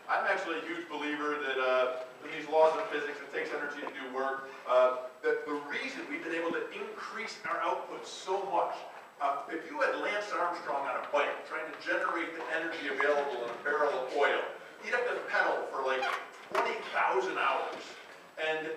I'm actually a huge believer that in these laws of physics, it takes energy to do work. That the reason we've been able to increase our output so much, if you had Lance Armstrong on a bike trying to generate the energy available in a barrel of oil, he'd have to pedal for like 20,000 hours. And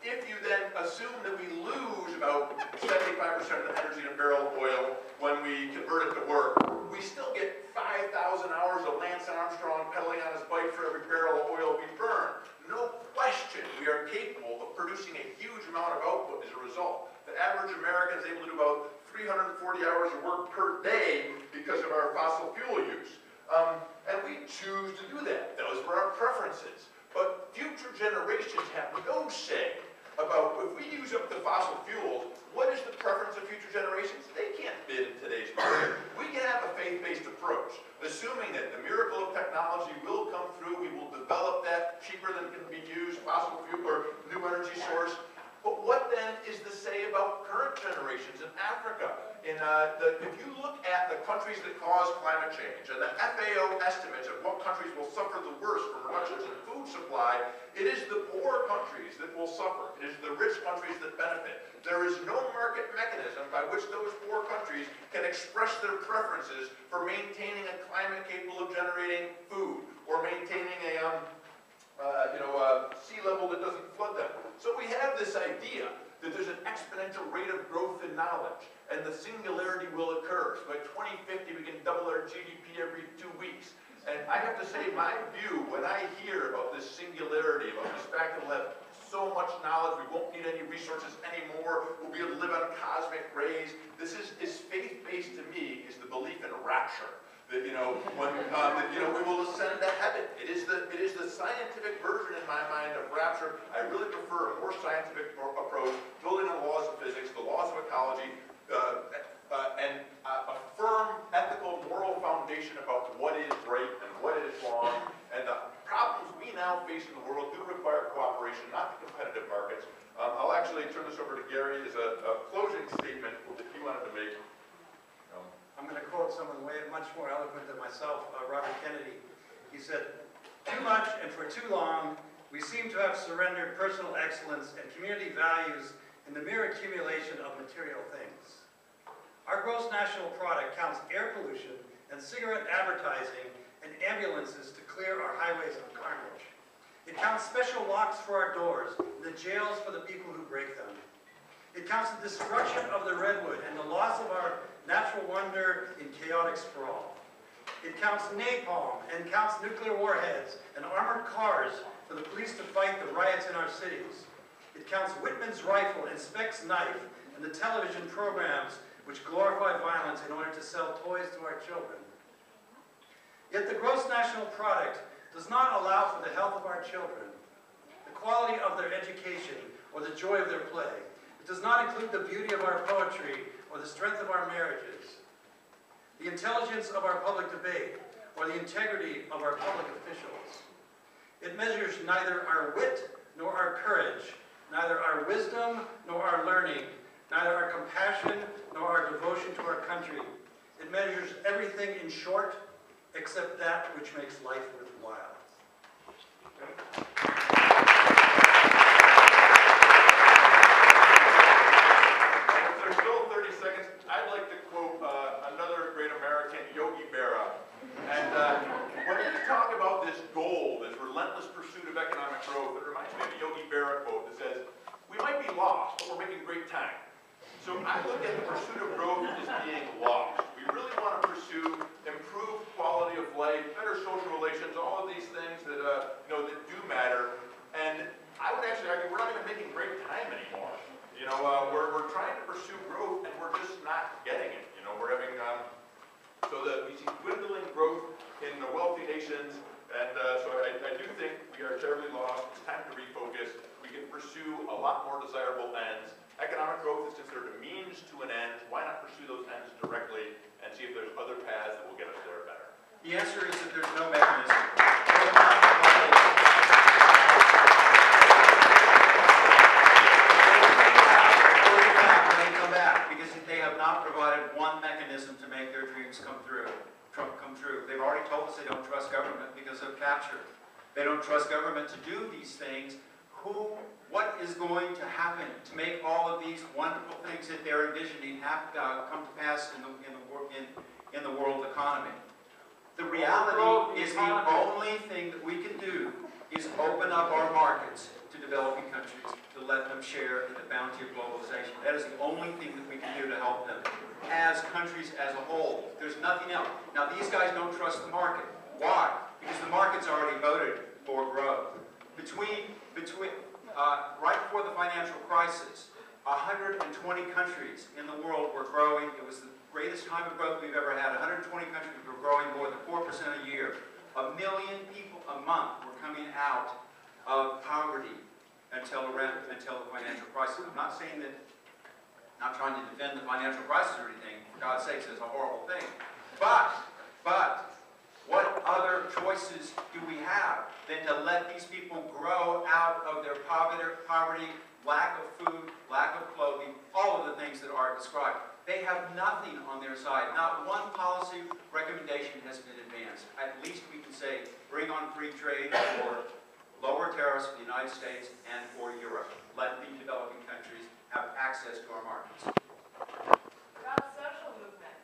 if you then assume that we lose about 75% of the energy in a barrel of oil when we convert it to work, we still get 5,000 hours of Lance Armstrong pedaling on his bike for every barrel of oil we burn. No question we are capable of producing a huge amount of output as a result. The average American is able to do about 340 hours of work per day because of our fossil fuel use. And we choose to do that. Those were our preferences. But future generations have no say about if we use up the fossil fuels, what is the preference of future generations? They can't bid in today's market. We can have a faith-based approach, assuming that the miracle of technology will come through, we will develop that cheaper than can be used, fossil fuel or new energy source. But what then is the say about current generations in Africa? If you look at the countries that cause climate change and the FAO estimates of what countries will suffer the worst from reductions in food supply, it is the poor countries that will suffer. It is the rich countries that benefit. There is no market mechanism by which those poor countries can express their preferences for maintaining a climate capable of generating food or maintaining a sea level that doesn't flood them. So we have this idea that there's an exponential rate of growth in knowledge, and the singularity will occur. So by 2050, we can double our GDP every 2 weeks. And I have to say, my view, when I hear about this singularity, about this fact that we'll have so much knowledge, we won't need any resources anymore, we'll be able to live on cosmic rays, this is faith-based to me, is the belief in rapture. That we will ascend to heaven. It is the scientific version in my mind of rapture. I really prefer a more scientific approach, building on the laws of physics, the laws of ecology, and a firm ethical, moral foundation about what is right and what is wrong. And the problems we now face in the world do require cooperation, not the competitive markets. I'll actually turn this over to Gary as a closing statement that he wanted to make. I'm going to quote someone much more eloquent than myself, Robert Kennedy. He said, "Too much and for too long, we seem to have surrendered personal excellence and community values in the mere accumulation of material things. Our gross national product counts air pollution and cigarette advertising and ambulances to clear our highways of carnage. It counts special locks for our doors and the jails for the people who break them. It counts the destruction of the redwood and the loss of our natural wonder in chaotic sprawl. It counts napalm and counts nuclear warheads and armored cars for the police to fight the riots in our cities. It counts Whitman's rifle and Speck's knife and the television programs which glorify violence in order to sell toys to our children. Yet the gross national product does not allow for the health of our children, the quality of their education, or the joy of their play. It does not include the beauty of our poetry or the strength of our marriages, the intelligence of our public debate, or the integrity of our public officials. It measures neither our wit nor our courage, neither our wisdom nor our learning, neither our compassion nor our devotion to our country. It measures everything, in short, except that which makes life worthwhile." There's still 30 seconds. I'd like to quote another great American, Yogi Berra. And when you talk about this goal, this relentless pursuit of economic growth, it reminds me of a Yogi Berra quote that says, "We might be lost, but we're making great time." So I look at the pursuit of growth as being lost. We really want to pursue improved quality of life, better social relations, all of these things that that do matter. And I would actually argue we're not even making great time anymore. We're trying to pursue growth and we're just not getting it. We're having so that we see dwindling growth in the wealthy nations, and so I do think we are terribly lost. It's time to refocus. We can pursue a lot more desirable ends. Economic growth is considered a means to an end. Why not pursue those ends directly and see if there's other paths that will get us there better? The answer is that there's no mechanism. When they come back, because they have not provided one mechanism to make their dreams come true. They've already told us they don't trust government because of capture. They don't trust government to do these things. What is going to happen to make all of these wonderful things that they're envisioning come to pass in the world economy? The reality is the only thing that we can do is open up our markets to developing countries, to let them share in the bounty of globalization. That is the only thing that we can do to help them as countries as a whole. There's nothing else. Now, these guys don't trust the market. Why? Because the market's already voted for growth. Right before the financial crisis, 120 countries in the world were growing. It was the greatest time of growth we've ever had. 120 countries were growing more than 4% a year. 1 million people a month were coming out of poverty until the financial crisis. I'm not saying that, not trying to defend the financial crisis or anything. For God's sakes, it's a horrible thing. But what other choices do we have than to let these people grow out of their poverty, lack of food, lack of clothing, all of the things that are described? They have nothing on their side. Not one policy recommendation has been advanced. At least we can say, bring on free trade or lower tariffs for the United States and for Europe. Let the developing countries have access to our markets. About social movements.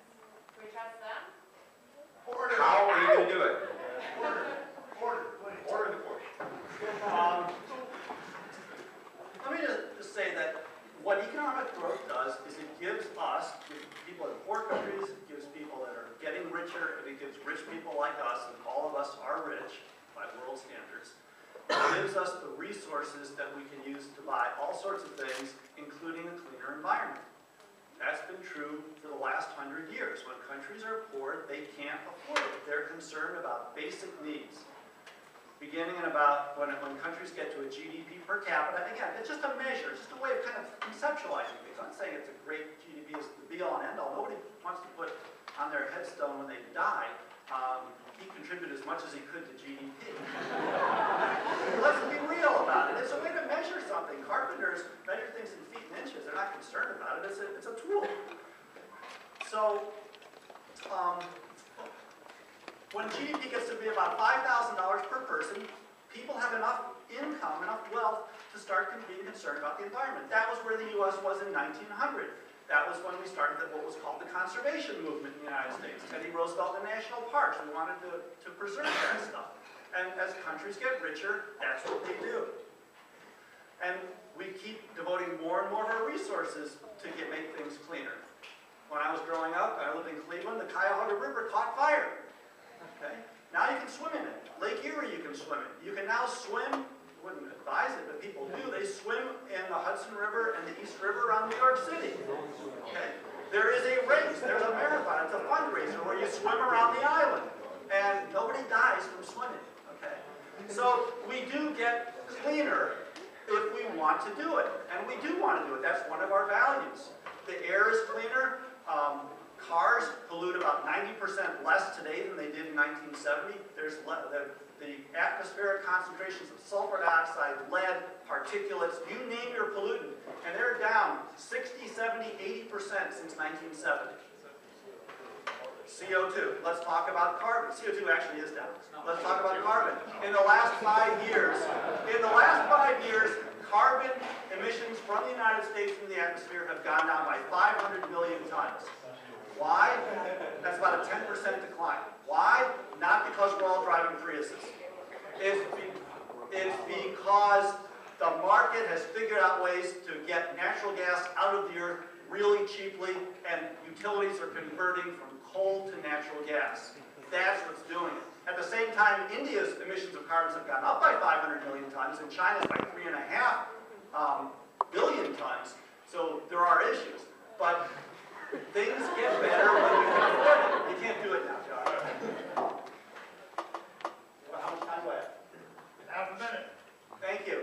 Can we trust them? Order. How are you going to do it? Order, please. Order the course. Let me just say that what economic growth does is it gives us, people in poor countries, it gives people that are getting richer, and it gives rich people like us, and all of us are rich by world standards. It gives us the resources that we can use to buy all sorts of things, including a cleaner environment. That's been true for the last 100 years. When countries are poor, they can't afford it. They're concerned about basic needs. Beginning in about when countries get to a GDP per capita, again, it's just a measure, it's just a way of kind of conceptualizing things. I'm not saying it's a great GDP is the be-all and end-all. Nobody wants to put on their headstone when they die, he contributed as much as he could to GDP. Let's be real about it. It's a way to measure something. Carpenters measure things in feet and inches. They're not concerned about it. It's a tool. So, when GDP gets to be about $5,000 per person, people have enough income, enough wealth to start being concerned about the environment. That was where the U.S. was in 1900. That was when we started what was called the conservation movement in the United States. Teddy Roosevelt and national parks. We wanted to preserve that stuff. And as countries get richer, that's what they do. And we keep devoting more and more of our resources to make things cleaner. When I was growing up, I lived in Cleveland, the Cuyahoga River caught fire. Okay? Now you can swim in it. Lake Erie you can swim in. You can now swim, wouldn't advise it, but people do. They swim in the Hudson River and the East River around New York City. Okay? There is a race. There's a marathon. It's a fundraiser where you swim around the island. And nobody dies from swimming. Okay? So we do get cleaner if we want to do it. And we do want to do it. That's one of our values. The air is cleaner. Cars pollute about 90% less today than they did in 1970. There's the atmospheric concentrations of sulfur dioxide, lead, particulates, you name your pollutant, and they're down 60, 70, 80% since 1970. CO2. Let's talk about carbon. CO2 actually is down. Let's talk about carbon. In the last 5 years, carbon emissions from the United States into the atmosphere have gone down by 500 million tons. Why? That's about a 10% decline. Why? Not because we're all driving Priuses. It's because the market has figured out ways to get natural gas out of the earth really cheaply, and utilities are converting from coal to natural gas. That's what's doing it. At the same time, India's emissions of carbons have gone up by 500 million tons, and China's by 3.5 billion tons. So there are issues. But things get better when you can afford it. You can't do it now, John. Well, how much time do I have? Half a minute. Thank you.